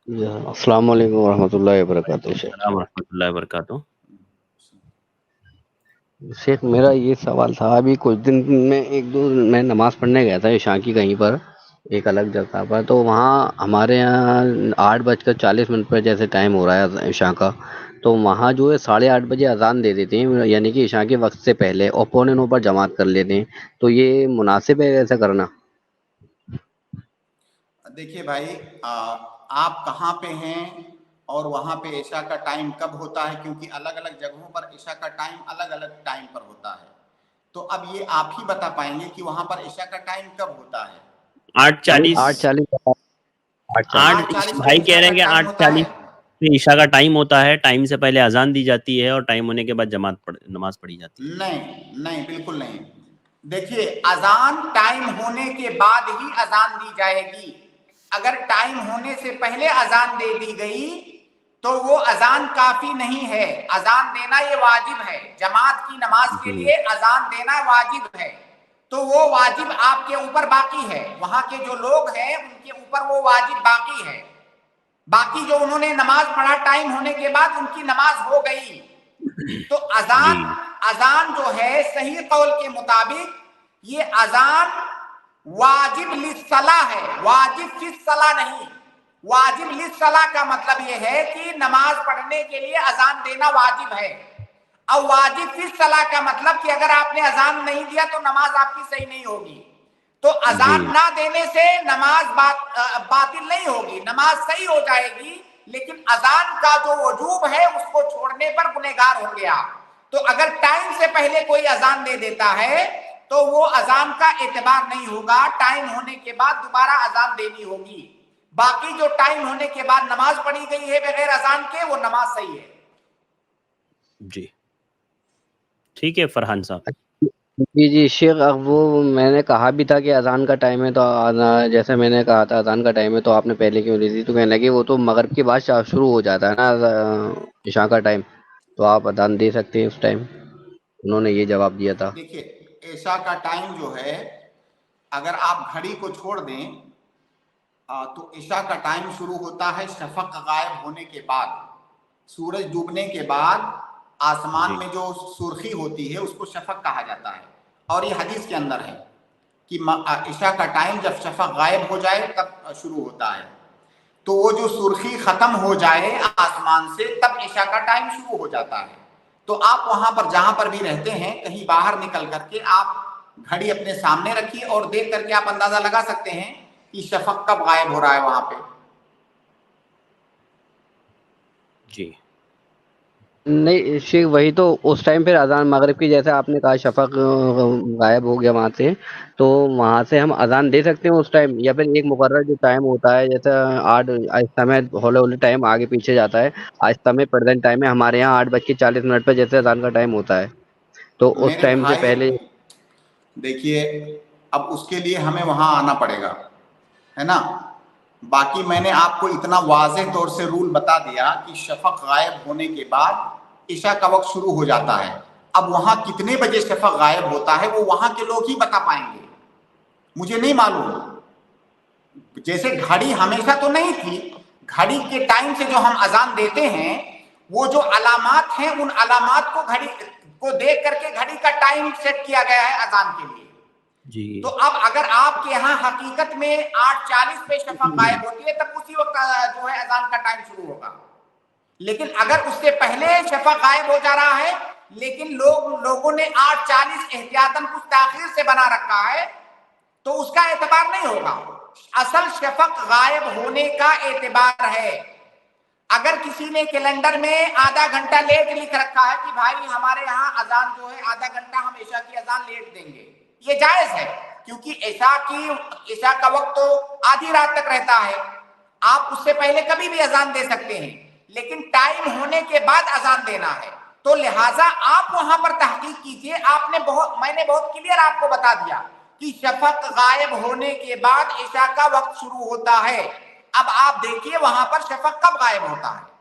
السلام علیکم ورحمۃ اللہ وبرکاتہ شیخ۔ السلام ورحمۃ اللہ وبرکاتہ۔ شیخ میرا یہ سوال تھا، ابھی کچھ دن میں میں نماز پڑھنے گیا تھا عشاء کی کہیں پر ایک الگ جگہ پر، تو وہاں ہمارے یہاں 8:40 پر جیسے ٹائم ہو رہا ہے عشاء کا، تو وہاں جو ہے 8:30 بجے اذان دے دیتے ہیں، یعنی کہ عشاء کے وقت سے پہلے، اور 8:45 پر جماعت کر لیتے ہیں، تو یہ مناسب ہے ایسا کرنا؟ دیکھیے بھائی، آپ کہاں پہ ہیں اور وہاں پہ عشاء کا ٹائم کب ہوتا ہے، کیونکہ الگ الگ جگہوں پر عشاء کا ٹائم الگ الگ ٹائم پر ہوتا ہے، تو اب یہ آپ ہی بتا پائیں گے کہ وہاں پر عشاء کا ٹائم کب ہوتا ہے۔ 8:40 8:40 پہ بھائی کہہ عشاء رہے کا ہیں کہ ٹائم ہوتا 8:40 ہے۔ پہ عشاء کا ٹائم ہوتا ہے، ٹائم سے پہلے اذان دی جاتی ہے اور ٹائم ہونے کے بعد نماز پڑھی جاتی ہے۔ نہیں بالکل نہیں۔ دیکھیے، اذان ٹائم ہونے کے بعد ہی اذان دی جائے گی۔ اگر ٹائم ہونے سے پہلے اذان دے دی گئی تو وہ اذان کافی نہیں ہے، اذان دینا یہ واجب ہے، جماعت کی نماز کے لیے اذان دینا واجب ہے، تو وہ واجب آپ کے اوپر باقی ہے، وہاں کے جو لوگ ہیں ان کے اوپر وہ واجب باقی ہے، باقی جو انہوں نے نماز پڑھا ٹائم ہونے کے بعد ان کی نماز ہو گئی۔ تو اذان جو ہے صحیح قول کے مطابق یہ اذان واجب للصلاح ہے، واجب فی الصلاح نہیں۔ واجب للصلاح کا مطلب یہ ہے کہ نماز پڑھنے کے لیے اذان دینا واجب ہے، اور واجب فی الصلاح کا مطلب کہ اگر آپ نے اذان نہیں دیا تو نماز آپ کی صحیح نہیں ہوگی۔ تو اذان نہ دینے سے نماز باطل نہیں ہوگی، نماز صحیح ہو جائے گی، لیکن اذان کا جو وجوب ہے اس کو چھوڑنے پر گنہگار ہو گیا۔ تو اگر ٹائم سے پہلے کوئی اذان دے دیتا ہے تو وہ اذان کا اعتبار نہیں ہوگا، ٹائم ہونے کے بعد دوبارہ اذان دینی ہوگی۔ باقی جو ٹائم ہونے کے بعد نماز پڑھی گئی ہے بغیر اذان کے، وہ نماز صحیح ہے۔ جی ٹھیک ہے فرحان صاحب۔ جی شیخ، اب وہ میں نے کہا بھی تھا کہ اذان کا ٹائم ہے، تو جیسے میں نے کہا تھا اذان کا ٹائم ہے تو آپ نے پہلے کیوں لی تھی، تو کہنے لگے وہ تو مغرب کے بعد شروع ہو جاتا ہے نا عشاء کا ٹائم، تو آپ اذان دے سکتے ہیں اس ٹائم، انہوں نے یہ جواب دیا تھا۔ دیکھیے، عشاء کا ٹائم جو ہے اگر آپ گھڑی کو چھوڑ دیں تو عشاء کا ٹائم شروع ہوتا ہے شفق غائب ہونے کے بعد، سورج ڈوبنے کے بعد آسمان میں جو سرخی ہوتی ہے اس کو شفق کہا جاتا ہے، اور یہ حدیث کے اندر ہے کہ عشاء کا ٹائم جب شفق غائب ہو جائے تب شروع ہوتا ہے، تو وہ جو سرخی ختم ہو جائے آسمان سے تب عشاء کا ٹائم شروع ہو جاتا ہے۔ تو آپ وہاں پر جہاں پر بھی رہتے ہیں کہیں باہر نکل کر کے آپ گھڑی اپنے سامنے رکھیے اور دیکھ کر کے آپ اندازہ لگا سکتے ہیں کہ شفق کب غائب ہو رہا ہے وہاں پہ۔ جی نہیں شیخ، وہی تو اس ٹائم پھر اذان مغرب کی، جیسے آپ نے کہا شفق غائب ہو گیا وہاں سے، تو وہاں سے ہم اذان دے سکتے ہیں اس ٹائم، یا پھر ایک مقرر جو ٹائم ہوتا ہے، جیسے 8 آہستہ میں ہولے ٹائم آگے پیچھے جاتا ہے، آہستہ میں پریزنٹ ٹائم ہے ہمارے یہاں 8:40 پہ جیسے اذان کا ٹائم ہوتا ہے، تو اس میرے ٹائم سے بھائی پہلے؟ دیکھیے، اب اس کے لیے ہمیں وہاں آنا پڑے گا، ہے نا۔ باقی میں نے آپ کو اتنا واضح طور سے رول بتا دیا کہ شفق غائب ہونے کے بعد عشاء کا وقت شروع ہو جاتا ہے۔ اب وہاں کتنے بجے شفق غائب ہوتا ہے وہ وہاں کے لوگ ہی بتا پائیں گے، مجھے نہیں معلوم۔ جیسے گھڑی ہمیشہ تو نہیں تھی، گھڑی کے ٹائم سے جو ہم اذان دیتے ہیں وہ جو علامات ہیں ان علامات کو گھڑی کو دیکھ کر کے گھڑی کا ٹائم سیٹ کیا گیا ہے اذان کے لیے۔ جی تو اب اگر آپ کے یہاں حقیقت میں 8:40 پہ شفق غائب ہوتی ہے تب اسی وقت جو ہے اذان کا ٹائم شروع ہوگا، لیکن اگر اس سے پہلے شفق غائب ہو جا رہا ہے لیکن لوگوں نے 8:40 احتیاطاً کچھ تاخیر سے بنا رکھا ہے تو اس کا اعتبار نہیں ہوگا۔ اصل شفق غائب ہونے کا اعتبار ہے۔ اگر کسی نے کیلنڈر میں آدھا گھنٹہ لیٹ لکھ رکھا ہے کہ بھائی ہمارے یہاں اذان جو ہے آدھا گھنٹہ ہم عشاء کی اذان لیٹ دیں گے، یہ جائز ہے، کیونکہ عشاء کا وقت تو آدھی رات تک رہتا ہے، آپ اس سے پہلے کبھی بھی اذان دے سکتے ہیں، لیکن ٹائم ہونے کے بعد اذان دینا ہے، تو لہٰذا آپ وہاں پر تحقیق کیجئے۔ میں نے بہت کلیئر آپ کو بتا دیا کہ شفق غائب ہونے کے بعد عشاء کا وقت شروع ہوتا ہے۔ اب آپ دیکھیے وہاں پر شفق کب غائب ہوتا ہے۔